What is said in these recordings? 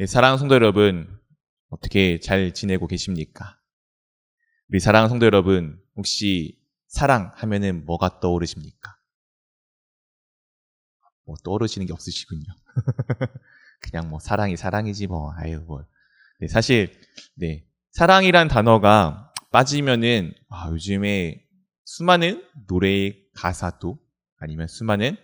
네, 사랑하는 성도 여러분, 어떻게 잘 지내고 계십니까? 우리 사랑하는 성도 여러분, 혹시 사랑하면은 뭐가 떠오르십니까? 뭐 떠오르시는 게 없으시군요. 그냥 뭐 사랑이 사랑이지 뭐, 아유 뭐. 네, 사실 네, 사랑이란 단어가 빠지면은 요즘에 수많은 노래의 가사도 아니면 수많은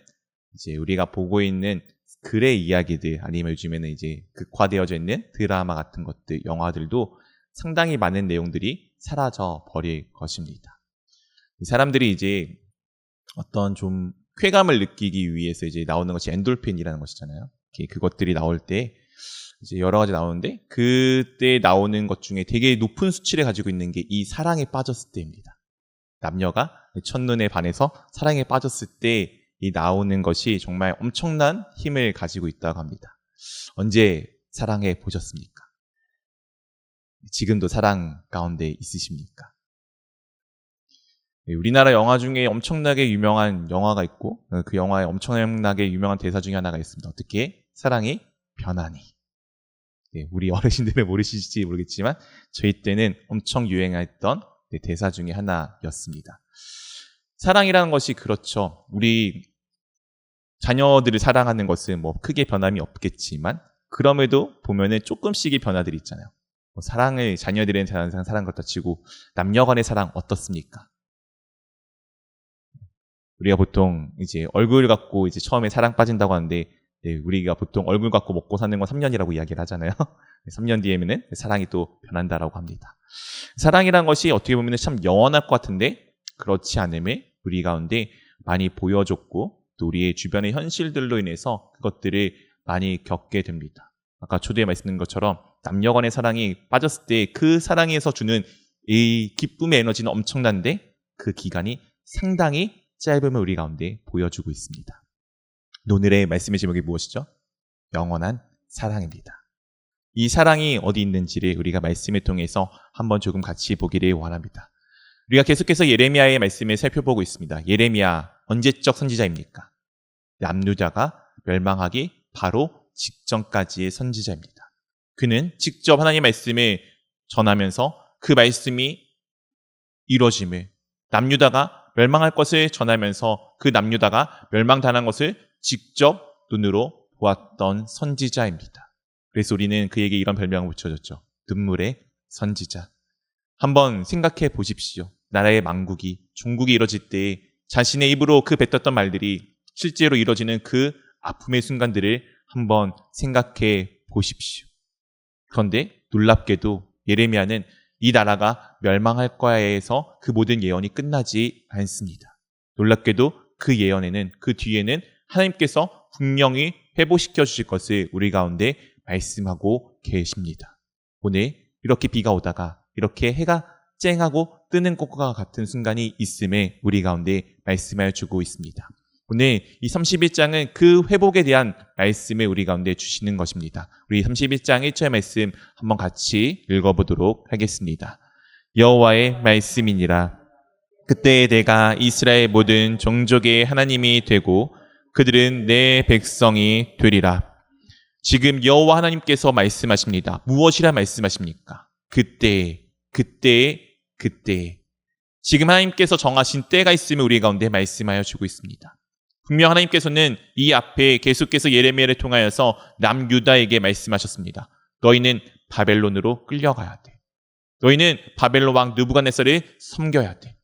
이제 우리가 보고 있는 글의 이야기들 아니면 요즘에는 이제 극화되어져 있는 드라마 같은 것들, 영화들도 상당히 많은 내용들이 사라져 버릴 것입니다. 사람들이 이제 어떤 좀 쾌감을 느끼기 위해서 이제 나오는 것이 엔돌핀이라는 것이잖아요. 그것들이 나올 때 이제 여러 가지 나오는데 그때 나오는 것 중에 되게 높은 수치를 가지고 있는 게 이 사랑에 빠졌을 때입니다. 남녀가 첫눈에 반해서 사랑에 빠졌을 때 이 나오는 것이 정말 엄청난 힘을 가지고 있다고 합니다. 언제 사랑해 보셨습니까? 지금도 사랑 가운데 있으십니까? 우리나라 영화 중에 엄청나게 유명한 영화가 있고 그 영화에 엄청나게 유명한 대사 중에 하나가 있습니다. 어떻게 사랑이 변하니? 네, 우리 어르신들은 모르실지 모르겠지만 저희 때는 엄청 유행했던 대사 중에 하나였습니다. 사랑이라는 것이 그렇죠. 우리 자녀들을 사랑하는 것은 뭐 크게 변함이 없겠지만 그럼에도 보면은 조금씩의 변화들이 있잖아요. 뭐 사랑을 자녀들은 사랑 그렇다 치고 남녀 간의 사랑 어떻습니까? 우리가 보통 이제 얼굴 갖고 이제 처음에 사랑 빠진다고 하는데 우리가 보통 얼굴 갖고 먹고 사는 건 3년이라고 이야기를 하잖아요. 3년 뒤에는 사랑이 또 변한다라고 합니다. 사랑이란 것이 어떻게 보면 참 영원할 것 같은데 그렇지 않음을 우리 가운데 많이 보여줬고 또 우리의 주변의 현실들로 인해서 그것들을 많이 겪게 됩니다. 아까 초대에 말씀드린 것처럼 남녀 간의 사랑이 빠졌을 때 그 사랑에서 주는 이 기쁨의 에너지는 엄청난데 그 기간이 상당히 짧음을 우리 가운데 보여주고 있습니다. 오늘의 말씀의 제목이 무엇이죠? 영원한 사랑입니다. 이 사랑이 어디 있는지를 우리가 말씀을 통해서 한번 조금 같이 보기를 원합니다. 우리가 계속해서 예레미야의 말씀을 살펴보고 있습니다. 예레미야 언제적 선지자입니까? 남유다가 멸망하기 바로 직전까지의 선지자입니다. 그는 직접 하나님의 말씀을 전하면서 그 말씀이 이루어짐을 남유다가 멸망할 것을 전하면서 그 남유다가 멸망당한 것을 직접 눈으로 보았던 선지자입니다. 그래서 우리는 그에게 이런 별명을 붙여줬죠. 눈물의 선지자. 한번 생각해 보십시오. 나라의 망국이, 종국이 이뤄질 때 자신의 입으로 그 뱉었던 말들이 실제로 이뤄지는 그 아픔의 순간들을 한번 생각해 보십시오. 그런데 놀랍게도 예레미야는 이 나라가 멸망할 거야에 해서 그 모든 예언이 끝나지 않습니다. 놀랍게도 그 예언에는 그 뒤에는 하나님께서 분명히 회복시켜 주실 것을 우리 가운데 말씀하고 계십니다. 오늘 이렇게 비가 오다가 이렇게 해가 쨍하고 뜨는 것과 같은 순간이 있음에 우리 가운데 말씀하여 주고 있습니다. 오늘 이 31장은 그 회복에 대한 말씀을 우리 가운데 주시는 것입니다. 우리 31장 1절 말씀 한번 같이 읽어보도록 하겠습니다. 여호와의 말씀이니라. 그때 내가 이스라엘 모든 종족의 하나님이 되고 그들은 내 백성이 되리라. 지금 여호와 하나님께서 말씀하십니다. 무엇이라 말씀하십니까? 그때. 지금 하나님께서 정하신 때가 있음을 우리 가운데 말씀하여 주고 있습니다. 분명 하나님께서는 이 앞에 계속해서 예레미야를 통하여서 남유다에게 말씀하셨습니다. 너희는 바벨론으로 끌려가야 돼. 너희는 바벨론 왕 느부갓네살을 섬겨야 돼.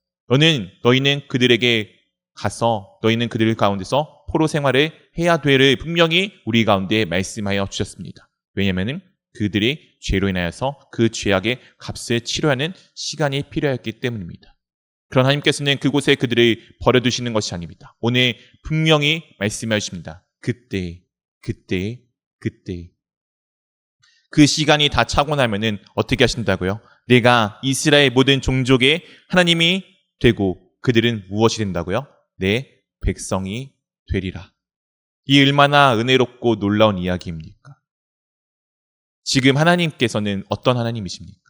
너희는 그들에게 가서 너희는 그들 가운데서 포로 생활을 해야 되를 분명히 우리 가운데 말씀하여 주셨습니다. 왜냐하면 그들이 죄로 인하여서 그 죄악의 값을 치러야 하는 시간이 필요했기 때문입니다. 그런 하나님께서는 그곳에 그들을 버려두시는 것이 아닙니다. 오늘 분명히 말씀하십니다. 그때. 그 시간이 다 차고 나면은 어떻게 하신다고요? 내가 이스라엘 모든 종족의 하나님이 되고 그들은 무엇이 된다고요? 내 백성이 되리라. 이 얼마나 은혜롭고 놀라운 이야기입니까? 지금 하나님께서는 어떤 하나님이십니까?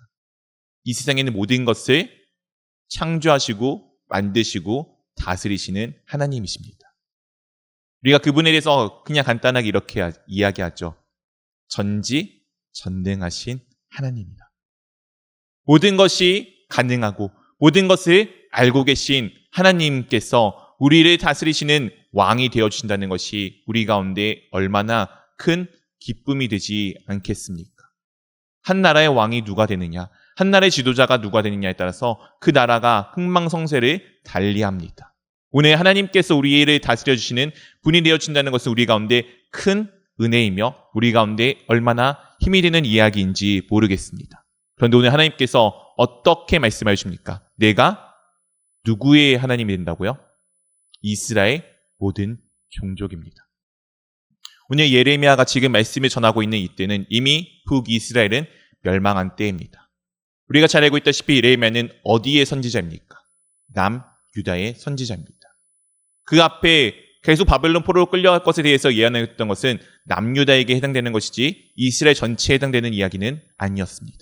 이 세상에 있는 모든 것을 창조하시고 만드시고 다스리시는 하나님이십니다. 우리가 그분에 대해서 그냥 간단하게 이렇게 이야기하죠. 전지 전능하신 하나님이다. 모든 것이 가능하고 모든 것을 알고 계신 하나님께서 우리를 다스리시는 왕이 되어주신다는 것이 우리 가운데 얼마나 큰 기쁨이 되지 않겠습니까? 한 나라의 왕이 누가 되느냐, 한 나라의 지도자가 누가 되느냐에 따라서 그 나라가 흥망성쇠를 달리합니다. 오늘 하나님께서 우리를 다스려주시는 분이 되어준다는 것은 우리 가운데 큰 은혜이며 우리 가운데 얼마나 힘이 되는 이야기인지 모르겠습니다. 그런데 오늘 하나님께서 어떻게 말씀해 주십니까? 내가 누구의 하나님이 된다고요? 이스라엘 모든 종족입니다. 오늘 예레미야가 지금 말씀을 전하고 있는 이때는 이미 북이스라엘은 멸망한 때입니다. 우리가 잘 알고 있다시피 예레미야는 어디의 선지자입니까? 남유다의 선지자입니다. 그 앞에 계속 바벨론 포로로 끌려갈 것에 대해서 예언했던 것은 남유다에게 해당되는 것이지 이스라엘 전체에 해당되는 이야기는 아니었습니다.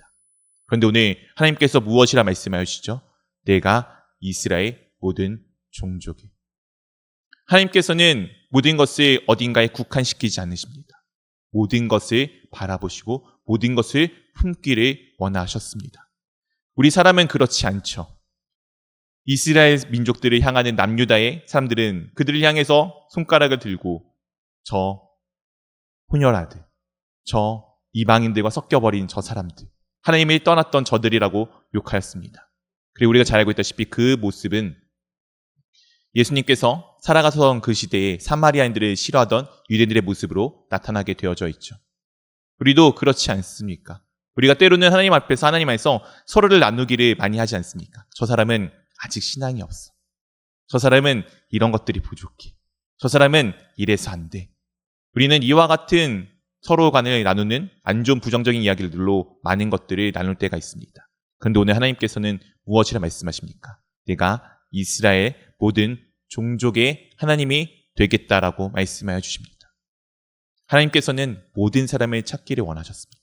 그런데 오늘 하나님께서 무엇이라 말씀하시죠? 내가 이스라엘 모든 종족이. 하나님께서는 모든 것을 어딘가에 국한시키지 않으십니다. 모든 것을 바라보시고 모든 것을 품기를 원하셨습니다. 우리 사람은 그렇지 않죠. 이스라엘 민족들을 향하는 남유다의 사람들은 그들을 향해서 손가락을 들고 저 혼혈아들, 저 이방인들과 섞여버린 저 사람들, 하나님을 떠났던 저들이라고 욕하였습니다. 그리고 우리가 잘 알고 있다시피 그 모습은 예수님께서 살아가던 그 시대에 사마리아인들을 싫어하던 유대인들의 모습으로 나타나게 되어져 있죠. 우리도 그렇지 않습니까? 우리가 때로는 하나님 앞에서 하나님 안에서 서로를 나누기를 많이 하지 않습니까? 저 사람은 아직 신앙이 없어. 저 사람은 이런 것들이 부족해. 저 사람은 이래서 안 돼. 우리는 이와 같은 서로 간을 나누는 안 좋은 부정적인 이야기들로 많은 것들을 나눌 때가 있습니다. 그런데 오늘 하나님께서는 무엇이라 말씀하십니까? 내가 이스라엘 모든 종족의 하나님이 되겠다라고 말씀하여 주십니다. 하나님께서는 모든 사람을 찾기를 원하셨습니다.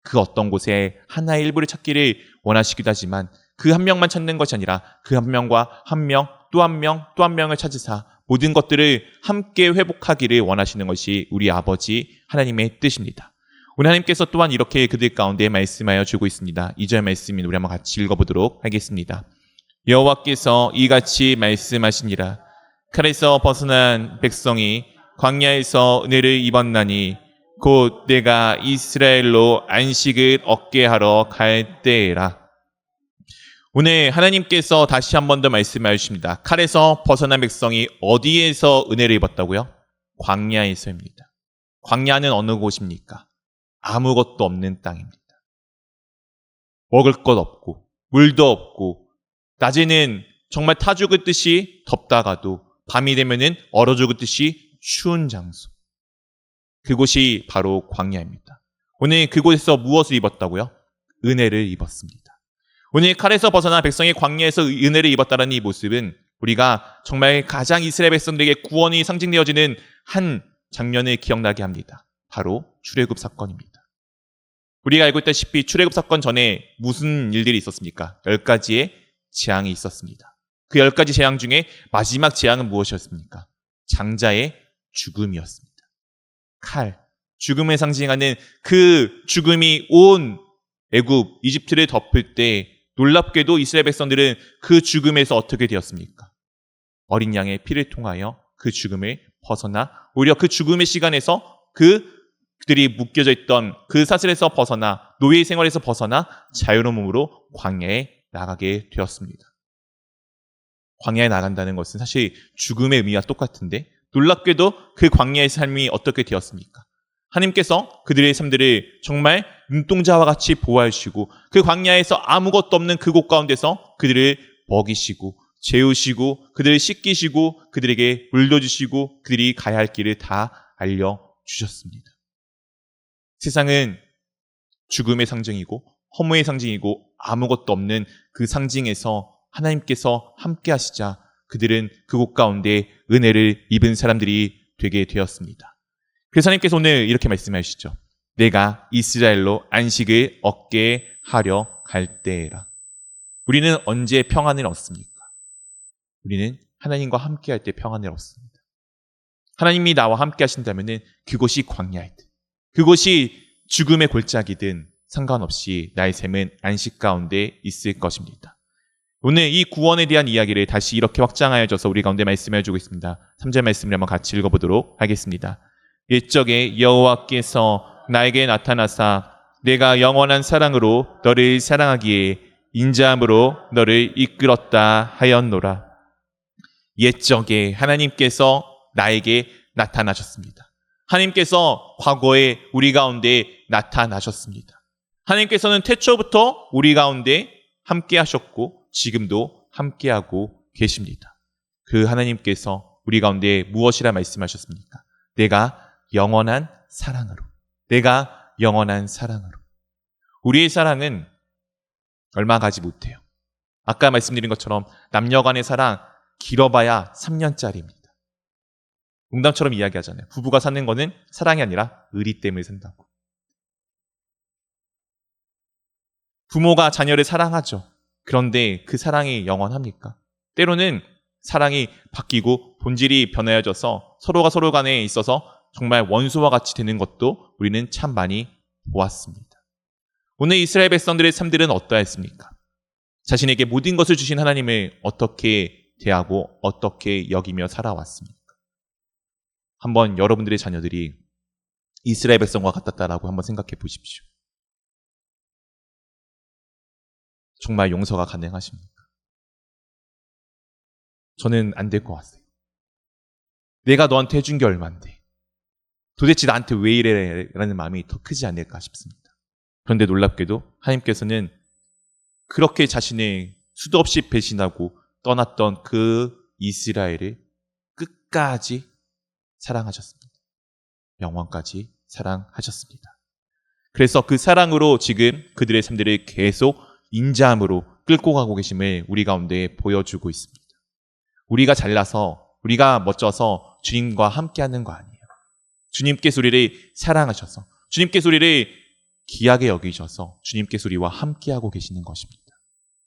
그 어떤 곳에 하나의 일부를 찾기를 원하시기도 하지만 그 한 명만 찾는 것이 아니라 그 한 명과 한 명, 또 한 명, 또 한 명을 찾으사 모든 것들을 함께 회복하기를 원하시는 것이 우리 아버지 하나님의 뜻입니다. 오늘 하나님께서 또한 이렇게 그들 가운데 말씀하여 주고 있습니다. 2절 말씀인 우리 한번 같이 읽어보도록 하겠습니다. 여호와께서 이같이 말씀하시니라. 칼에서 벗어난 백성이 광야에서 은혜를 입었나니 곧 내가 이스라엘로 안식을 얻게 하러 갈 때라. 오늘 하나님께서 다시 한 번 더 말씀해 주십니다. 칼에서 벗어난 백성이 어디에서 은혜를 입었다고요? 광야에서입니다. 광야는 어느 곳입니까? 아무것도 없는 땅입니다. 먹을 것 없고 물도 없고 낮에는 정말 타 죽었듯이 덥다가도 밤이 되면은 얼어 죽었듯이 추운 장소. 그곳이 바로 광야입니다. 오늘 그곳에서 무엇을 입었다고요? 은혜를 입었습니다. 오늘 칼에서 벗어난 백성이 광야에서 은혜를 입었다는 이 모습은 우리가 정말 가장 이스라엘 백성들에게 구원이 상징되어지는 한 장면을 기억나게 합니다. 바로 출애굽 사건입니다. 우리가 알고 있다시피 출애굽 사건 전에 무슨 일들이 있었습니까? 10가지의 재앙이 있었습니다. 그 10가지 재앙 중에 마지막 재앙은 무엇이었습니까? 장자의 죽음이었습니다. 칼, 죽음을 상징하는 그 죽음이 온 애굽, 이집트를 덮을 때 놀랍게도 이스라엘 백성들은 그 죽음에서 어떻게 되었습니까? 어린 양의 피를 통하여 그 죽음을 벗어나 오히려 그 죽음의 시간에서 그들이 묶여져 있던 그 사슬에서 벗어나 노예 생활에서 벗어나 자유로운 몸으로 광야에 나가게 되었습니다. 광야에 나간다는 것은 사실 죽음의 의미와 똑같은데 놀랍게도 그 광야의 삶이 어떻게 되었습니까? 하나님께서 그들의 삶들을 정말 눈동자와 같이 보호해 주시고 그 광야에서 아무것도 없는 그곳 가운데서 그들을 먹이시고 재우시고 그들을 씻기시고 그들에게 물도 주시고 그들이 가야 할 길을 다 알려주셨습니다. 세상은 죽음의 상징이고 허무의 상징이고 아무것도 없는 그 상징에서 하나님께서 함께 하시자 그들은 그곳 가운데 은혜를 입은 사람들이 되게 되었습니다. 그래서 하나님께서 오늘 이렇게 말씀하시죠. 내가 이스라엘로 안식을 얻게 하려 갈 때라. 우리는 언제 평안을 얻습니까? 우리는 하나님과 함께 할 때 평안을 얻습니다. 하나님이 나와 함께 하신다면 그곳이 광야일 때, 그곳이 죽음의 골짜기든 상관없이 나의 삶은 안식 가운데 있을 것입니다. 오늘 이 구원에 대한 이야기를 다시 이렇게 확장하여져서 우리 가운데 말씀해 주고 있습니다. 3절 말씀을 한번 같이 읽어보도록 하겠습니다. 옛적에 여호와께서 나에게 나타나사 내가 영원한 사랑으로 너를 사랑하기에 인자함으로 너를 이끌었다 하였노라. 옛적에 하나님께서 나에게 나타나셨습니다. 하나님께서 과거에 우리 가운데 나타나셨습니다. 하나님께서는 태초부터 우리 가운데 함께 하셨고 지금도 함께하고 계십니다. 그 하나님께서 우리 가운데 무엇이라 말씀하셨습니까? 내가 영원한 사랑으로. 내가 영원한 사랑으로. 우리의 사랑은 얼마 가지 못해요. 아까 말씀드린 것처럼 남녀 간의 사랑 길어봐야 3년짜리입니다. 농담처럼 이야기하잖아요. 부부가 사는 거는 사랑이 아니라 의리 때문에 산다고. 부모가 자녀를 사랑하죠. 그런데 그 사랑이 영원합니까? 때로는 사랑이 바뀌고 본질이 변해져서 서로가 서로 간에 있어서 정말 원수와 같이 되는 것도 우리는 참 많이 보았습니다. 오늘 이스라엘 백성들의 삶들은 어떠했습니까? 자신에게 모든 것을 주신 하나님을 어떻게 대하고 어떻게 여기며 살아왔습니까? 한번 여러분들의 자녀들이 이스라엘 백성과 같았다라고 한번 생각해 보십시오. 정말 용서가 가능하십니까? 저는 안 될 것 같아요. 내가 너한테 해준 게 얼만데 도대체 나한테 왜 이래? 라는 마음이 더 크지 않을까 싶습니다. 그런데 놀랍게도 하나님께서는 그렇게 자신의 수도 없이 배신하고 떠났던 그 이스라엘을 끝까지 사랑하셨습니다. 영원까지 사랑하셨습니다. 그래서 그 사랑으로 지금 그들의 삶들을 계속 인자함으로 끌고 가고 계심을 우리 가운데 보여주고 있습니다. 우리가 잘나서 우리가 멋져서 주님과 함께하는 거 아니에요. 주님께서 우리를 사랑하셔서 주님께서 우리를 귀하게 여기셔서 주님께서 우리와 함께하고 계시는 것입니다.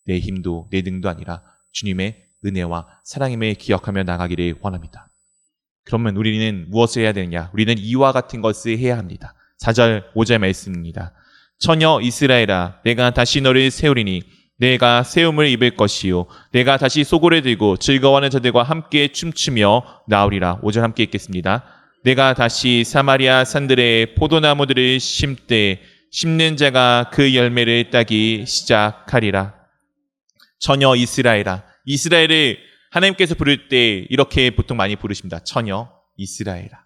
내 힘도 내 능도 아니라 주님의 은혜와 사랑임을 기억하며 나가기를 원합니다. 그러면 우리는 무엇을 해야 되느냐? 우리는 이와 같은 것을 해야 합니다. 4절 5절 말씀입니다. 처녀 이스라엘아 내가 다시 너를 세우리니 내가 세움을 입을 것이요 내가 다시 소고를 들고 즐거워하는 자들과 함께 춤추며 나오리라. 5절 함께 읽겠습니다. 내가 다시 사마리아 산들의 포도나무들을 심되 심는 자가 그 열매를 따기 시작하리라. 처녀 이스라엘아. 이스라엘을 하나님께서 부를 때 이렇게 보통 많이 부르십니다. 처녀 이스라엘아.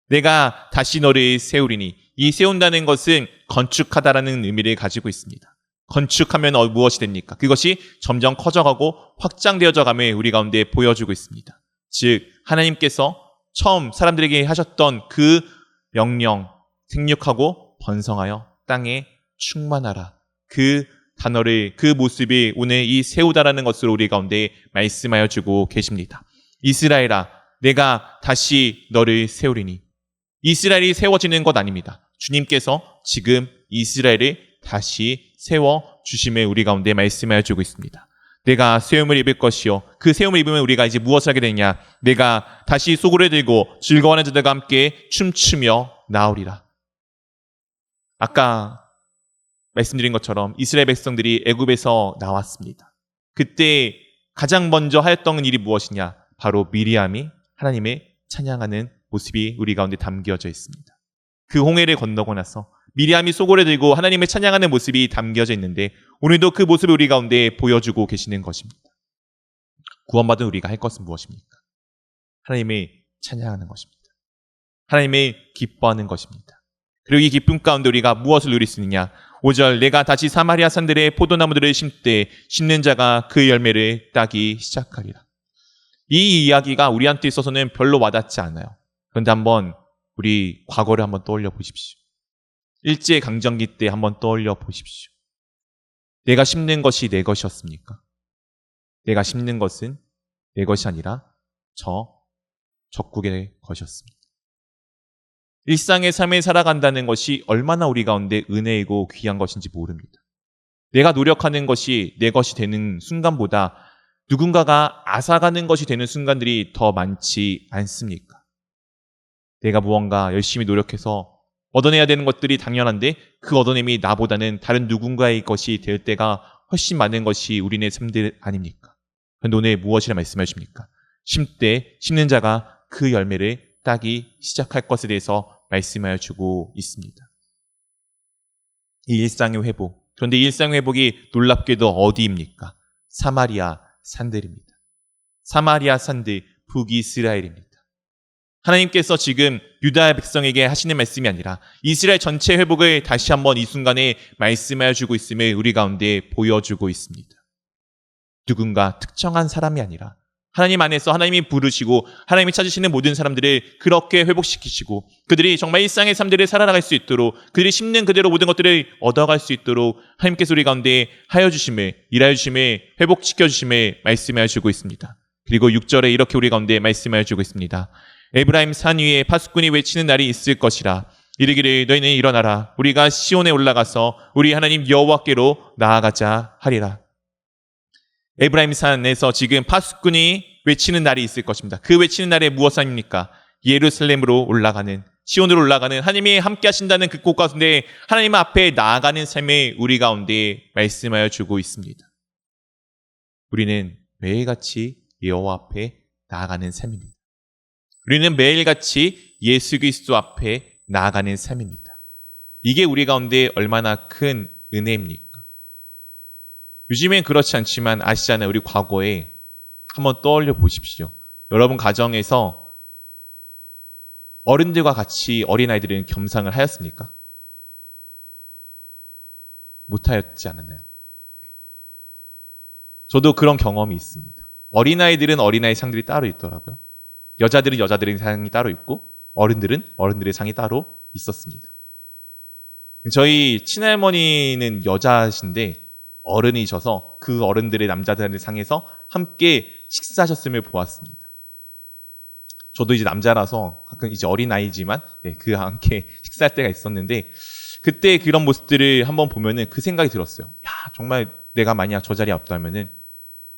내가 다시 너를 세우리니. 이 세운다는 것은 건축하다라는 의미를 가지고 있습니다. 건축하면 무엇이 됩니까? 그것이 점점 커져가고 확장되어져 감을 우리 가운데 보여주고 있습니다. 즉 하나님께서 처음 사람들에게 하셨던 그 명령, 생육하고 번성하여 땅에 충만하라. 그 단어를, 그 모습이 오늘 이 세우다라는 것으로 우리 가운데 말씀하여 주고 계십니다. 이스라엘아, 내가 다시 너를 세우리니. 이스라엘이 세워지는 것 아닙니다. 주님께서 지금 이스라엘을 다시 세워주심을 우리 가운데 말씀하여 주고 있습니다. 내가 세움을 입을 것이요. 그 세움을 입으면 우리가 이제 무엇을 하게 되냐? 내가 다시 소고를 들고 즐거워하는 자들과 함께 춤추며 나오리라. 아까 말씀드린 것처럼 이스라엘 백성들이 애굽에서 나왔습니다. 그때 가장 먼저 하였던 일이 무엇이냐? 바로 미리암이 하나님을 찬양하는 모습이 우리 가운데 담겨져 있습니다. 그 홍해를 건너고 나서 미리암이 소고를 들고 하나님을 찬양하는 모습이 담겨져 있는데 오늘도 그 모습을 우리 가운데 보여주고 계시는 것입니다. 구원받은 우리가 할 것은 무엇입니까? 하나님을 찬양하는 것입니다. 하나님을 기뻐하는 것입니다. 그리고 이 기쁨 가운데 우리가 무엇을 누릴 수 있느냐? 5절 내가 다시 사마리아 산들의 포도나무들을 심되 심는 자가 그 열매를 따기 시작하리라. 이 이야기가 우리한테 있어서는 별로 와닿지 않아요. 그런데 한번 우리 과거를 한번 떠올려 보십시오. 일제강점기 때 한번 떠올려 보십시오. 내가 심는 것이 내 것이었습니까? 내가 심는 것은 내 것이 아니라 저 적국의 것이었습니다. 일상의 삶을 살아간다는 것이 얼마나 우리 가운데 은혜이고 귀한 것인지 모릅니다. 내가 노력하는 것이 내 것이 되는 순간보다 누군가가 앗아가는 것이 되는 순간들이 더 많지 않습니까? 내가 무언가 열심히 노력해서 얻어내야 되는 것들이 당연한데 그 얻어냄이 나보다는 다른 누군가의 것이 될 때가 훨씬 많은 것이 우리네 삶들 아닙니까? 그런데 오늘 무엇이라 말씀해 주십니까? 심때 심는 자가 그 열매를 따기 시작할 것에 대해서 말씀하여 주고 있습니다. 이 일상의 회복. 그런데 이 일상의 회복이 놀랍게도 어디입니까? 사마리아 산들입니다. 사마리아 산들, 북이스라엘입니다. 하나님께서 지금 유다 백성에게 하시는 말씀이 아니라 이스라엘 전체 회복을 다시 한번 이 순간에 말씀하여 주고 있음을 우리 가운데 보여주고 있습니다. 누군가 특정한 사람이 아니라 하나님 안에서 하나님이 부르시고 하나님이 찾으시는 모든 사람들을 그렇게 회복시키시고 그들이 정말 일상의 삶들을 살아나갈 수 있도록 그들이 심는 그대로 모든 것들을 얻어갈 수 있도록 하나님께서 우리 가운데 하여 주심을, 일하여 주심을, 회복시켜 주심을 말씀하여 주고 있습니다. 그리고 6절에 이렇게 우리 가운데 말씀하여 주고 있습니다. 에브라임 산 위에 파수꾼이 외치는 날이 있을 것이라. 이르기를 너희는 일어나라. 우리가 시온에 올라가서 우리 하나님 여호와께로 나아가자 하리라. 에브라임 산에서 지금 파수꾼이 외치는 날이 있을 것입니다. 그 외치는 날에 무엇 아닙니까? 예루살렘으로 올라가는, 시온으로 올라가는 하나님이 함께 하신다는 그 곳 가운데 하나님 앞에 나아가는 삶을 우리 가운데 말씀하여 주고 있습니다. 우리는 매일같이 여호와 앞에 나아가는 삶입니다. 우리는 매일같이 예수 그리스도 앞에 나아가는 삶입니다. 이게 우리 가운데 얼마나 큰 은혜입니까? 요즘엔 그렇지 않지만 아시잖아요. 우리 과거에 한번 떠올려 보십시오. 여러분 가정에서 어른들과 같이 어린아이들은 겸상을 하였습니까? 못하였지 않았나요? 저도 그런 경험이 있습니다. 어린아이들은 어린아이 상들이 따로 있더라고요. 여자들은 여자들의 상이 따로 있고 어른들은 어른들의 상이 따로 있었습니다. 저희 친할머니는 여자신데 어른이셔서 그 어른들의 남자들의 상에서 함께 식사하셨음을 보았습니다. 저도 이제 남자라서 가끔 이제 어린아이지만 그 함께 식사할 때가 있었는데 그때 그런 모습들을 한번 보면은 그 생각이 들었어요. 야, 정말 내가 만약 저 자리에 없다면은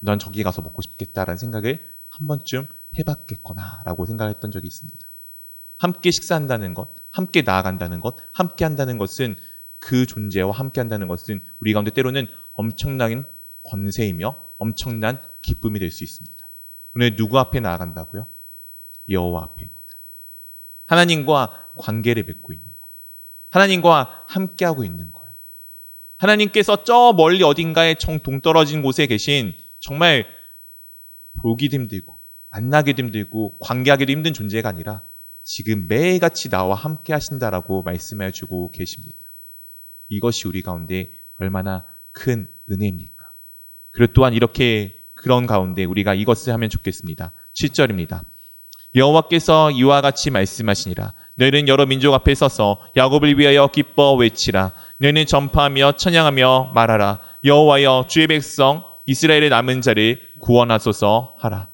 넌 저기 가서 먹고 싶겠다라는 생각을 한 번쯤 해봤겠구나라고 생각했던 적이 있습니다. 함께 식사한다는 것, 함께 나아간다는 것, 함께 한다는 것은 그 존재와 함께 한다는 것은 우리 가운데 때로는 엄청난 권세이며 엄청난 기쁨이 될 수 있습니다. 오늘 누구 앞에 나아간다고요? 여호와 앞에입니다. 하나님과 관계를 맺고 있는 거예요. 하나님과 함께하고 있는 거예요. 하나님께서 저 멀리 어딘가에 정 동떨어진 곳에 계신 정말 보기도 힘들고 만나기도 힘들고 관계하기도 힘든 존재가 아니라 지금 매일같이 나와 함께 하신다라고 말씀해 주고 계십니다. 이것이 우리 가운데 얼마나 큰 은혜입니까? 그리고 또한 이렇게 그런 가운데 우리가 이것을 하면 좋겠습니다. 7절입니다. 여호와께서 이와 같이 말씀하시니라. 너희는 여러 민족 앞에 서서 야곱을 위하여 기뻐 외치라. 너희는 전파하며 찬양하며 말하라. 여호와여 주의 백성 이스라엘의 남은 자를 구원하소서 하라.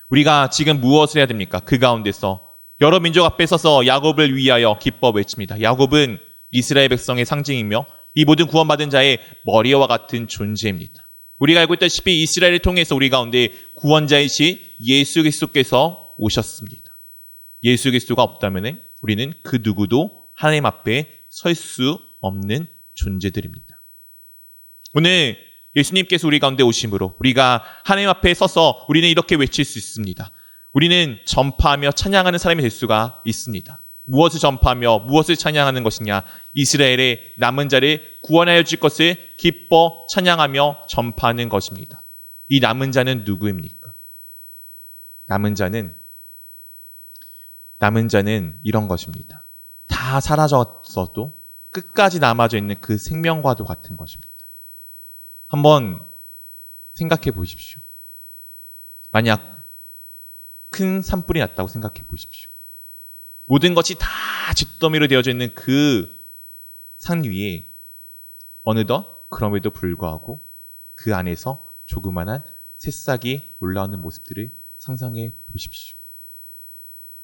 우리가 지금 무엇을 해야 됩니까? 그 가운데서 여러 민족 앞에 서서 야곱을 위하여 기뻐 외칩니다. 야곱은 이스라엘 백성의 상징이며 이 모든 구원받은 자의 머리와 같은 존재입니다. 우리가 알고 있다시피 이스라엘을 통해서 우리 가운데 구원자이신 예수 그리스도께서 오셨습니다. 예수 그리스도가 없다면 우리는 그 누구도 하나님 앞에 설 수 없는 존재들입니다. 오늘 예수님께서 우리 가운데 오심으로 우리가 하나님 앞에 서서 우리는 이렇게 외칠 수 있습니다. 우리는 전파하며 찬양하는 사람이 될 수가 있습니다. 무엇을 전파하며 무엇을 찬양하는 것이냐? 이스라엘의 남은 자를 구원하여 줄 것을 기뻐 찬양하며 전파하는 것입니다. 이 남은 자는 누구입니까? 남은 자는 이런 것입니다. 다 사라졌어도 끝까지 남아져 있는 그 생명과도 같은 것입니다. 한번 생각해 보십시오. 만약 큰 산불이 났다고 생각해 보십시오. 모든 것이 다 잿더미로 되어져 있는 그 산 위에 어느덧 그럼에도 불구하고 그 안에서 조그만한 새싹이 올라오는 모습들을 상상해 보십시오.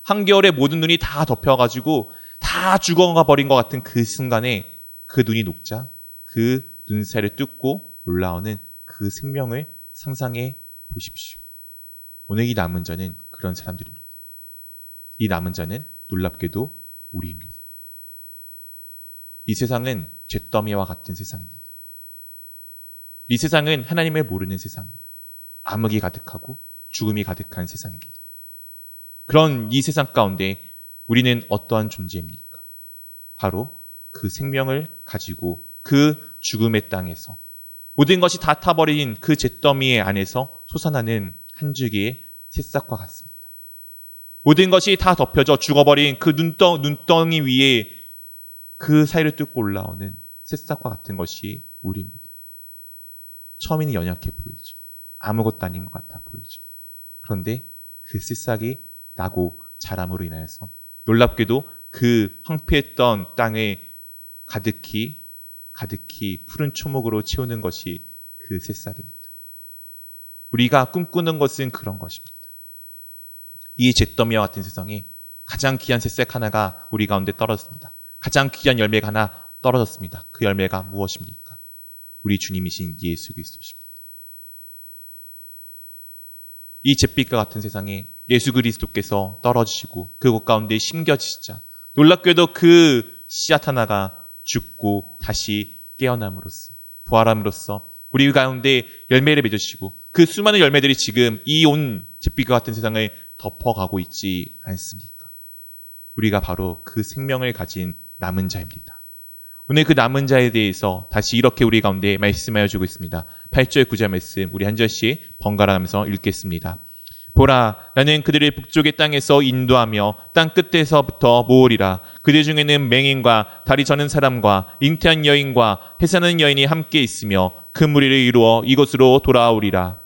한겨울에 모든 눈이 다 덮여가지고 다 죽어가 버린 것 같은 그 순간에 그 눈이 녹자 그 눈살을 뚫고 올라오는 그 생명을 상상해 보십시오. 오늘 이 남은 자는 그런 사람들입니다. 이 남은 자는 놀랍게도 우리입니다. 이 세상은 잿더미와 같은 세상입니다. 이 세상은 하나님을 모르는 세상이에요. 암흑이 가득하고 죽음이 가득한 세상입니다. 그런 이 세상 가운데 우리는 어떠한 존재입니까? 바로 그 생명을 가지고 그 죽음의 땅에서 모든 것이 다 타버린 그 잿더미 안에서 솟아나는 한 줄기의 새싹과 같습니다. 모든 것이 다 덮여져 죽어버린 그 눈덩이 위에 그 사이를 뚫고 올라오는 새싹과 같은 것이 우리입니다. 처음에는 연약해 보이죠. 아무것도 아닌 것 같아 보이죠. 그런데 그 새싹이 나고 자람으로 인하여서 놀랍게도 그 황폐했던 땅에 가득히 푸른 초목으로 채우는 것이 그 새싹입니다. 우리가 꿈꾸는 것은 그런 것입니다. 이 잿더미와 같은 세상에 가장 귀한 새싹 하나가 우리 가운데 떨어졌습니다. 가장 귀한 열매가 하나 떨어졌습니다. 그 열매가 무엇입니까? 우리 주님이신 예수 그리스도십니다. 이 잿빛과 같은 세상에 예수 그리스도께서 떨어지시고 그곳 가운데 심겨지시자 놀랍게도 그 씨앗 하나가 죽고 다시 깨어남으로써 부활함으로써 우리 가운데 열매를 맺으시고 그 수많은 열매들이 지금 이 온 잿빛과 같은 세상을 덮어가고 있지 않습니까? 우리가 바로 그 생명을 가진 남은 자입니다. 오늘 그 남은 자에 대해서 다시 이렇게 우리 가운데 말씀하여 주고 있습니다. 8절 9절 말씀 우리 한 절씩 번갈아 가면서 읽겠습니다. 보라, 나는 그들을 북쪽의 땅에서 인도하며 땅 끝에서부터 모으리라. 그들 중에는 맹인과 다리 저는 사람과 잉태한 여인과 해사는 여인이 함께 있으며 그 무리를 이루어 이곳으로 돌아오리라.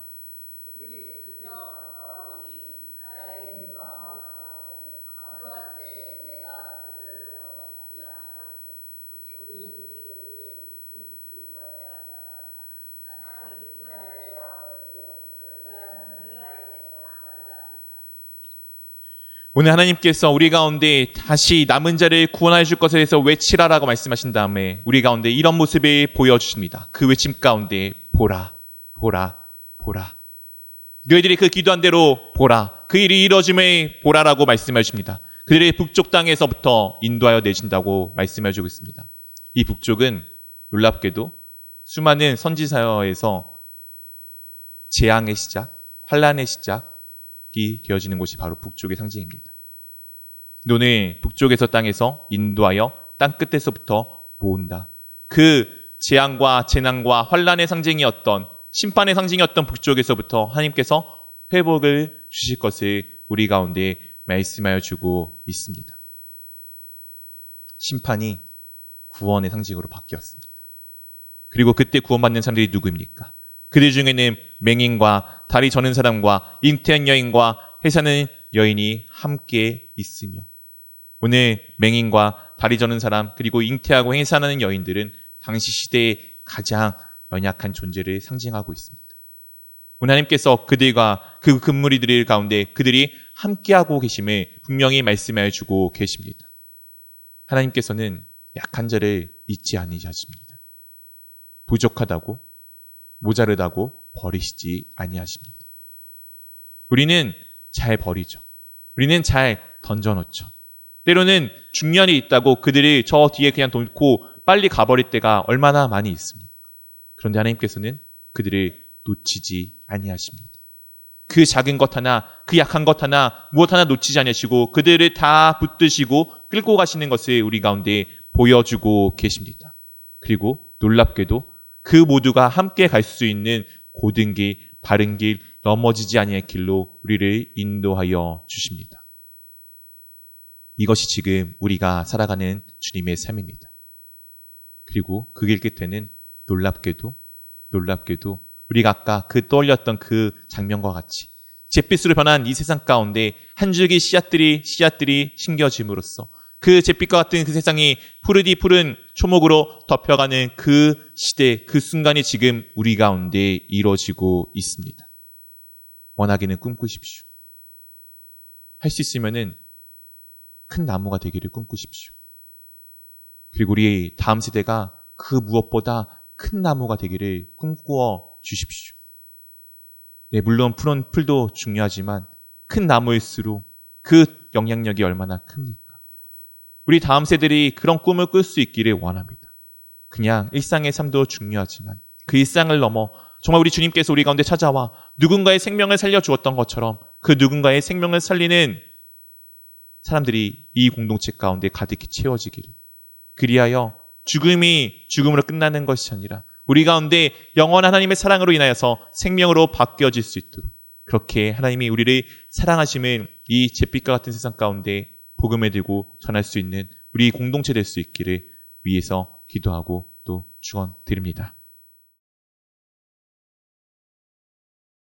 오늘 하나님께서 우리 가운데 다시 남은 자를 구원하여 줄 것에 대해서 외치라라고 말씀하신 다음에 우리 가운데 이런 모습을 보여주십니다. 그 외침 가운데 보라, 보라, 보라. 너희들이 그 기도한 대로 보라. 그 일이 이루어짐을 보라라고 말씀해 주십니다. 그들의 북쪽 땅에서부터 인도하여 내신다고 말씀해 주고 있습니다. 이 북쪽은 놀랍게도 수많은 선지서에서 재앙의 시작, 환란의 시작이 되어지는 곳이 바로 북쪽의 상징입니다. 너네 북쪽에서 땅에서 인도하여 땅 끝에서부터 모은다. 그 재앙과 재난과 환란의 상징이었던 심판의 상징이었던 북쪽에서부터 하나님께서 회복을 주실 것을 우리 가운데 말씀하여 주고 있습니다. 심판이 구원의 상징으로 바뀌었습니다. 그리고 그때 구원받는 사람들이 누구입니까? 그들 중에는 맹인과 다리 저는 사람과 잉태한 여인과 해사는 여인이 함께 있으며 오늘 맹인과 다리 저는 사람 그리고 잉태하고 해사하는 여인들은 당시 시대의 가장 연약한 존재를 상징하고 있습니다. 오늘 하나님께서 그들과 그 금무리들 가운데 그들이 함께하고 계심을 분명히 말씀하여 주고 계십니다. 하나님께서는 약한 자를 잊지 아니하십니다. 부족하다고 모자르다고 버리시지 아니하십니다. 우리는 잘 버리죠. 우리는 잘 던져놓죠. 때로는 중요한 일이 있다고 그들이 저 뒤에 그냥 놓고 빨리 가버릴 때가 얼마나 많이 있습니까? 그런데 하나님께서는 그들을 놓치지 아니하십니다. 그 작은 것 하나, 그 약한 것 하나, 무엇 하나 놓치지 아니하시고 그들을 다 붙드시고 끌고 가시는 것을 우리 가운데 보여주고 계십니다. 그리고 놀랍게도 그 모두가 함께 갈 수 있는 고든 길, 바른 길, 넘어지지 아니할 길로 우리를 인도하여 주십니다. 이것이 지금 우리가 살아가는 주님의 삶입니다. 그리고 그 길 끝에는 놀랍게도 우리가 아까 그 떠올렸던 그 장면과 같이 잿빛으로 변한 이 세상 가운데 한 줄기 씨앗들이 심겨짐으로써 그 잿빛과 같은 그 세상이 푸르디 푸른 초목으로 덮여가는 그 시대, 그 순간이 지금 우리 가운데 이루어지고 있습니다. 원하기는 꿈꾸십시오. 할 수 있으면은 큰 나무가 되기를 꿈꾸십시오. 그리고 우리 다음 세대가 그 무엇보다 큰 나무가 되기를 꿈꾸어 주십시오. 네, 물론 푸른 풀도 중요하지만 큰 나무일수록 그 영향력이 얼마나 큽니까? 우리 다음 세대들이 그런 꿈을 꿀 수 있기를 원합니다. 그냥 일상의 삶도 중요하지만 그 일상을 넘어 정말 우리 주님께서 우리 가운데 찾아와 누군가의 생명을 살려주었던 것처럼 그 누군가의 생명을 살리는 사람들이 이 공동체 가운데 가득히 채워지기를. 그리하여 죽음이 죽음으로 끝나는 것이 아니라 우리 가운데 영원한 하나님의 사랑으로 인하여서 생명으로 바뀌어질 수 있도록 그렇게 하나님이 우리를 사랑하심을 이 잿빛과 같은 세상 가운데 복음을 들고 전할 수 있는 우리 공동체 될 수 있기를 위해서 기도하고 또 축원드립니다.